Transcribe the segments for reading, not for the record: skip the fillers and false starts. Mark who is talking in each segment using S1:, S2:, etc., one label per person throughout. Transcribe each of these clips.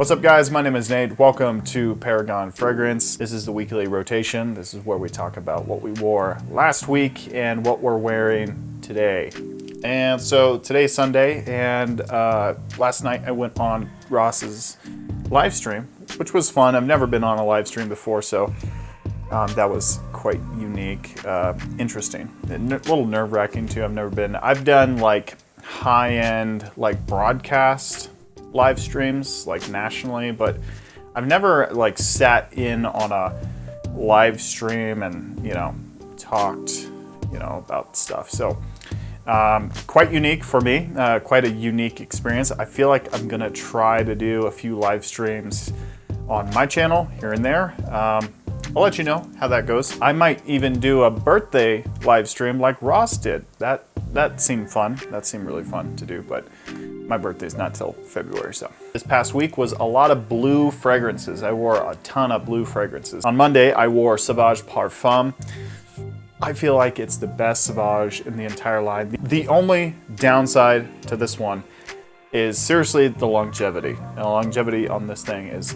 S1: What's up guys, my name is Nate. Welcome to Paragon Fragrance. This is the weekly rotation. This is where we talk about what we wore last week and what we're wearing today. And so today's Sunday, and last night I went on Ross's live stream, which was fun. I've never been on a live stream before, so that was quite unique, interesting. A little nerve-wracking too. I've done like high-end like broadcast live streams like nationally, but I've never like sat in on a live stream and talked about stuff. So quite unique for me, quite a unique experience. I feel like I'm gonna try to do a few live streams on my channel here and there. I'll let you know how that goes. I might even do a birthday live stream like Ross did. That seemed fun. That seemed really fun to do, but my birthday's not till February, so. This past week was a lot of blue fragrances. I wore a ton of blue fragrances. On Monday, I wore Sauvage Parfum. I feel like it's the best Sauvage in the entire line. The only downside to this one is seriously the longevity. And the longevity on this thing is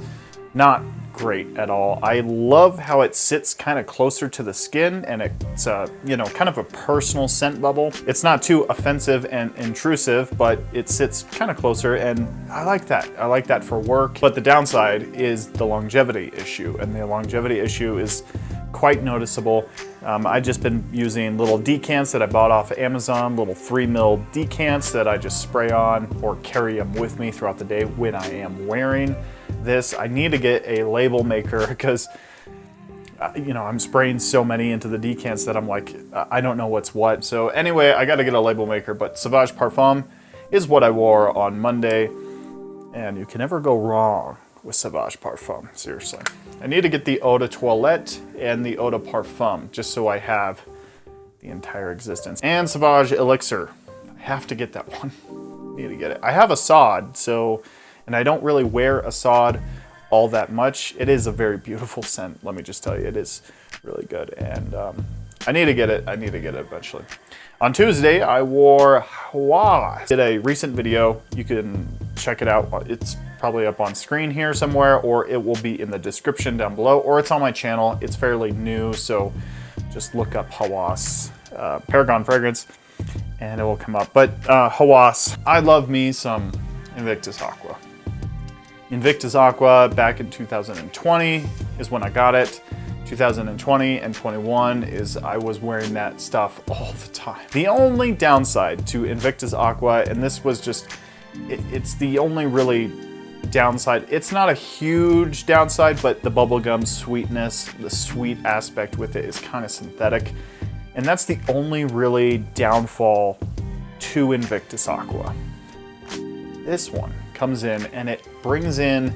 S1: not great at all. I love how it sits kind of closer to the skin, and it's kind of a personal scent bubble. It's not too offensive and intrusive, but it sits kind of closer, and I like that. I like that for work. But the downside is the longevity issue, and the longevity issue is quite noticeable. I've just been using little decants that I bought off of Amazon, little 3 ml decants that I just spray on or carry them with me throughout the day when I am wearing this. I need to get a label maker because I'm spraying so many into the decants that I'm like, I don't know what's what. So anyway, I got to get a label maker, but Sauvage Parfum is what I wore on Monday, and you can never go wrong with Sauvage Parfum, seriously. I need to get the Eau de Toilette and the Eau de Parfum just so I have the entire existence. And Sauvage Elixir, I have to get that one. Need to get it. I have a Sod, and I don't really wear a Sod all that much. It is a very beautiful scent, let me just tell you. It is really good, and I need to get it. I need to get it eventually. On Tuesday, I wore Hawa. Did a recent video. You can check it out. It's probably up on screen here somewhere, or it will be in the description down below, or it's on my channel. It's fairly new, so just look up Hawas Paragon Fragrance, and it will come up. But Hawas, I love me some Invictus Aqua. Invictus Aqua back in 2020 is when I got it. 2020 and 21 is I was wearing that stuff all the time. The only downside to Invictus Aqua, and this was just, it's the only really downside. It's not a huge downside, but the bubblegum sweetness, the sweet aspect with it is kind of synthetic. And that's the only really downfall to Invictus Aqua. This one comes in and it brings in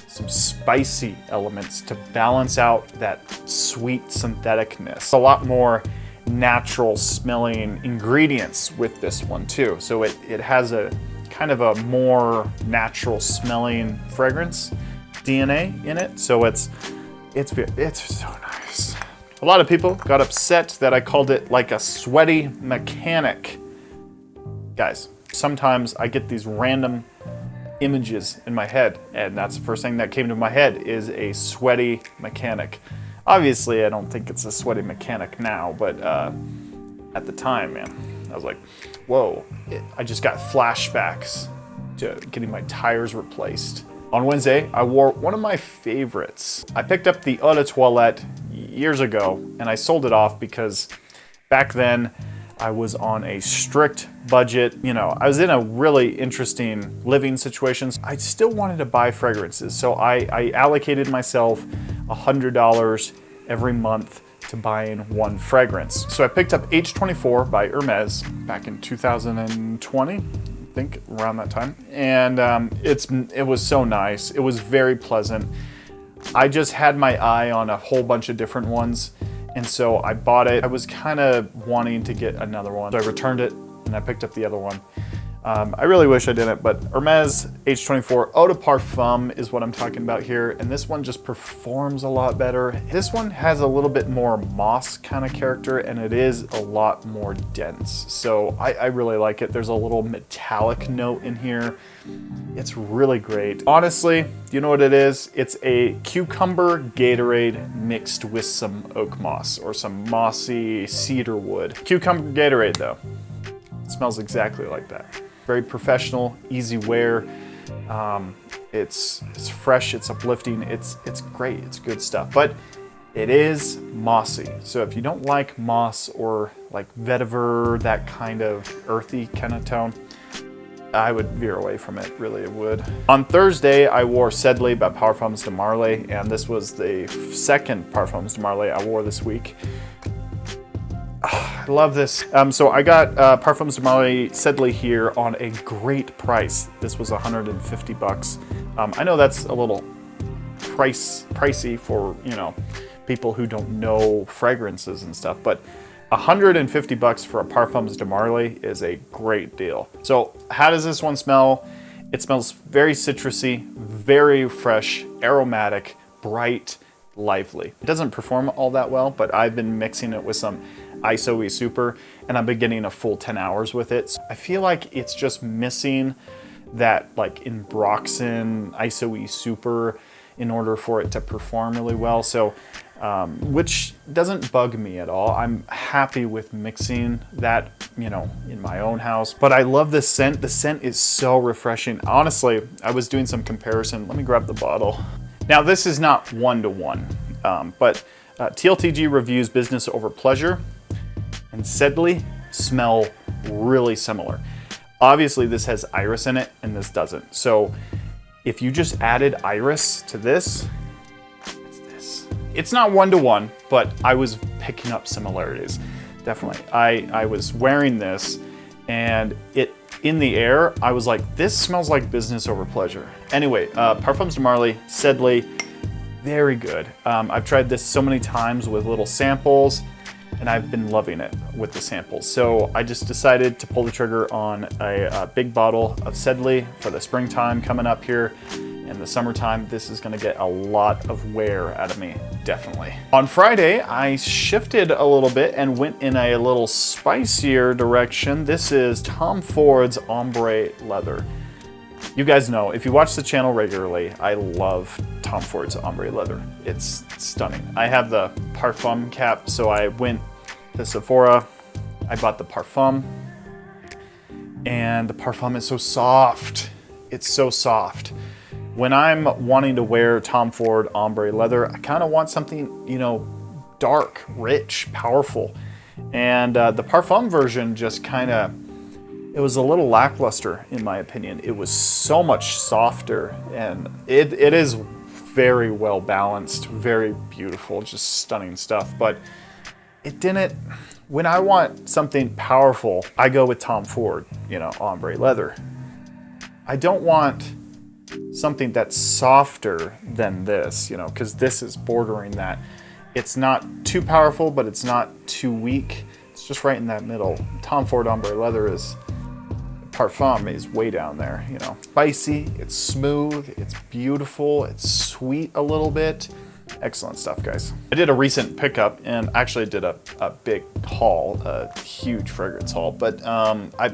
S1: some spicy elements to balance out that sweet syntheticness. A lot more natural smelling ingredients with this one too. So it has a kind of a more natural smelling fragrance DNA in it. So it's so nice. A lot of people got upset that I called it like a sweaty mechanic. Guys, sometimes I get these random images in my head, and that's the first thing that came to my head is a sweaty mechanic. Obviously, I don't think it's a sweaty mechanic now, but at the time, man, I was like, whoa, I just got flashbacks to getting my tires replaced. On Wednesday, I wore one of my favorites. I picked up the Eau de Toilette years ago, and I sold it off because back then, I was on a strict budget. I was in a really interesting living situation. I still wanted to buy fragrances, so I allocated myself $100 every month to buying one fragrance. So I picked up H24 by Hermes back in 2020, I think, around that time. And it was so nice. It was very pleasant. I just had my eye on a whole bunch of different ones, and so I bought it. I was kind of wanting to get another one, so I returned it and I picked up the other one. I really wish I didn't, but Hermes H24 Eau de Parfum is what I'm talking about here, and this one just performs a lot better. This one has a little bit more moss kind of character, and it is a lot more dense. So I really like it. There's a little metallic note in here. It's really great. Honestly, you know what it is? It's a cucumber Gatorade mixed with some oak moss or some mossy cedar wood. Cucumber Gatorade though, it smells exactly like that. Very professional, easy wear. It's fresh, it's uplifting, it's great, it's good stuff. But it is mossy. So if you don't like moss or like vetiver, that kind of earthy kind of tone, I would veer away from it, really I would. On Thursday, I wore Sedley by Parfums de Marly, and this was the second Parfums de Marly I wore this week. I love this. So I got Parfums de Marly Sedley here on a great price. This was 150 bucks. I know that's a little pricey for, you know, people who don't know fragrances and stuff, but 150 bucks for a Parfums de Marly is a great deal. So how does this one smell? It smells very citrusy, very fresh, aromatic, bright, lively. It doesn't perform all that well, but I've been mixing it with some ISOE Super, and I've been getting a full 10 hours with it. So I feel like it's just missing that like Embroxin ISOE Super in order for it to perform really well. So, which doesn't bug me at all. I'm happy with mixing that, you know, in my own house. But I love this scent. The scent is so refreshing. Honestly, I was doing some comparison. Let me grab the bottle. Now, this is not one-to-one, but TLTG reviews Business Over Pleasure and Sedley smell really similar. Obviously, this has iris in it, and this doesn't. So if you just added iris to this, it's this. It's not one-to-one, but I was picking up similarities, definitely. I was wearing this, and in the air, I was like, this smells like Business Over Pleasure. Anyway, Parfums de Marly, Sedley, very good. I've tried this so many times with little samples, and I've been loving it with the samples. So I just decided to pull the trigger on a big bottle of Sedley for the springtime coming up here. In the summertime, this is gonna get a lot of wear out of me, definitely. On Friday, I shifted a little bit and went in a little spicier direction. This is Tom Ford's Ombre Leather. You guys know, if you watch the channel regularly, I love Tom Ford's Ombre Leather. It's stunning. I have the Parfum cap, so I went to Sephora, I bought the Parfum, and the Parfum is so soft. It's so soft. When I'm wanting to wear Tom Ford Ombre Leather, I kind of want something, you know, dark, rich, powerful. And the Parfum version just kind of, it was a little lackluster in my opinion. It was so much softer, and it is very well balanced, very beautiful, just stunning stuff. But it didn't, when I want something powerful, I go with Tom Ford, you know, Ombre Leather. I don't want something that's softer than this, you know, because this is bordering that. It's not too powerful, but it's not too weak. It's just right in that middle. Tom Ford Ombre Leather is, Parfum is way down there, you know. Spicy, it's smooth, it's beautiful, it's sweet a little bit. Excellent stuff, guys. I did a recent pickup and actually did a big haul, a huge fragrance haul. But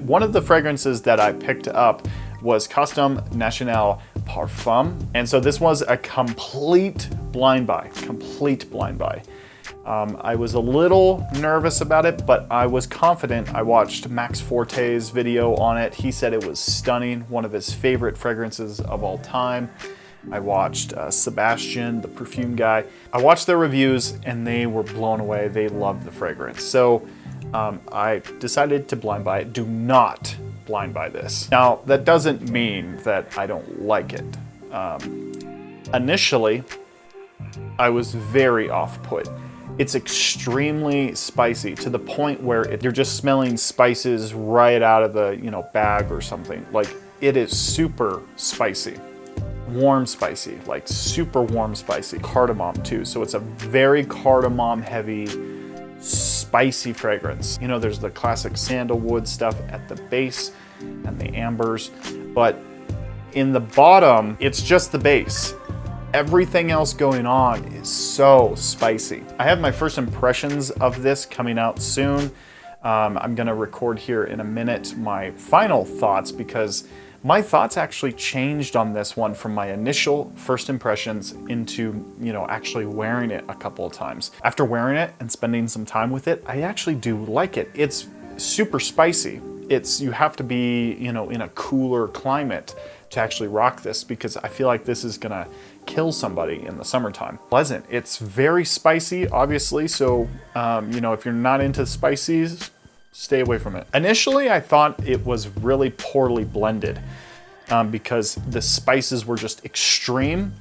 S1: one of the fragrances that I picked up was Custom National Parfum. And so this was a complete blind buy. I was a little nervous about it, but I was confident. I watched Max Forte's video on it. He said it was stunning, one of his favorite fragrances of all time. I watched Sebastian, the perfume guy. I watched their reviews and they were blown away. They loved the fragrance. So I decided to blind buy it. Do not blind buy this. Now, that doesn't mean that I don't like it. Initially, I was very off-put. It's extremely spicy to the point where you're just smelling spices right out of the, you know, bag or something. Like, it is super spicy. Warm spicy, like super warm spicy. Cardamom too, so it's a very cardamom heavy, spicy fragrance. You know, there's the classic sandalwood stuff at the base, and the ambers. But in the bottom, it's just the base. Everything else going on is so spicy. I have my first impressions of this coming out soon. I'm gonna record here in a minute my final thoughts, because my thoughts actually changed on this one from my initial first impressions into, actually wearing it a couple of times. After wearing it and spending some time with it, I actually do like it. It's super spicy. You have to be, in a cooler climate to actually rock this, because I feel like this is gonna kill somebody in the summertime. Pleasant. It's very spicy, obviously, so, if you're not into spices, stay away from it. Initially, I thought it was really poorly blended because the spices were just extreme,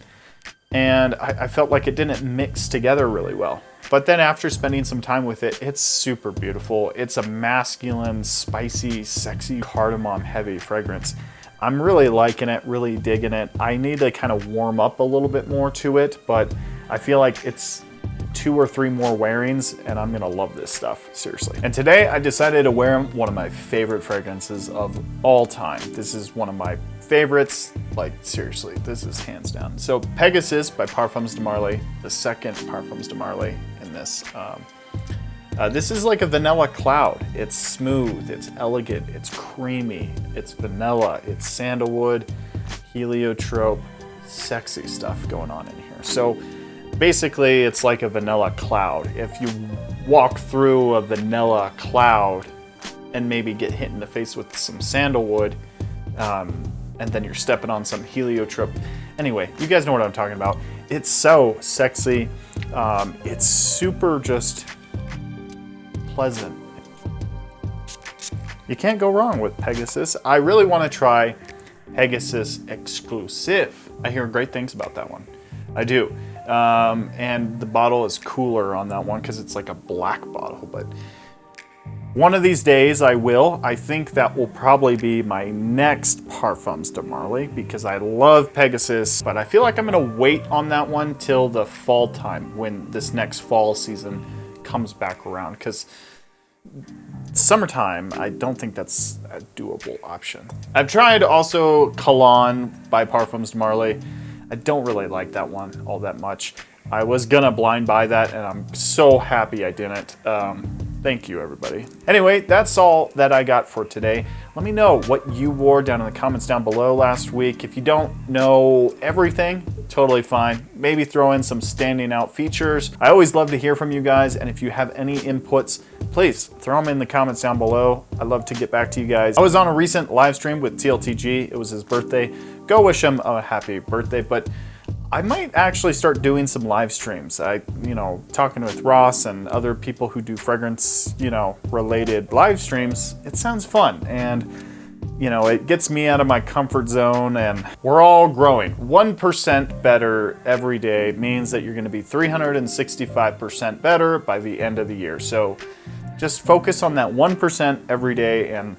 S1: and I felt like it didn't mix together really well. But then after spending some time with it, it's super beautiful. It's a masculine, spicy, sexy, cardamom heavy fragrance. I'm really liking it, really digging it. I need to kind of warm up a little bit more to it, but I feel like it's 2 or 3 more wearings and I'm gonna love this stuff, seriously. And today I decided to wear one of my favorite fragrances of all time. This is one of my favorites, like seriously, this is hands down. So Pegasus by Parfums de Marly, the second Parfums de Marly in this. This is like a vanilla cloud. It's smooth, it's elegant, it's creamy, it's vanilla, it's sandalwood, heliotrope, sexy stuff going on in here. So basically it's like a vanilla cloud. If you walk through a vanilla cloud and maybe get hit in the face with some sandalwood, and then you're stepping on some heliotrope. Anyway, you guys know what I'm talking about. It's so sexy. It's super just pleasant. You can't go wrong with Pegasus. I really want to try Pegasus Exclusive. I hear great things about that one. I do. And the bottle is cooler on that one because it's like a black bottle, but one of these days I will. I think that will probably be my next Parfums de Marly, because I love Pegasus, but I feel like I'm gonna wait on that one till the fall time when this next fall season comes back around, because summertime, I don't think that's a doable option. I've tried also Cologne by Parfums de Marly. I don't really like that one all that much. I was gonna blind buy that and I'm so happy I didn't. Thank you, everybody. Anyway, that's all that I got for today. Let me know what you wore down in the comments down below last week. If you don't know everything, totally fine. Maybe throw in some standing out features. I always love to hear from you guys, and if you have any inputs, please throw them in the comments down below. I'd love to get back to you guys. I was on a recent live stream with TLTG. It was his birthday. Go wish him a happy birthday, but I might actually start doing some live streams. Talking with Ross and other people who do fragrance, related live streams. It sounds fun, and it gets me out of my comfort zone, and we're all growing. 1% better every day means that you're gonna be 365% better by the end of the year. So just focus on that 1% every day, and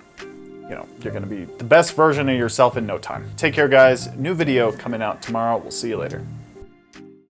S1: you're gonna be the best version of yourself in no time. Take care, guys. New video coming out tomorrow. We'll see you later.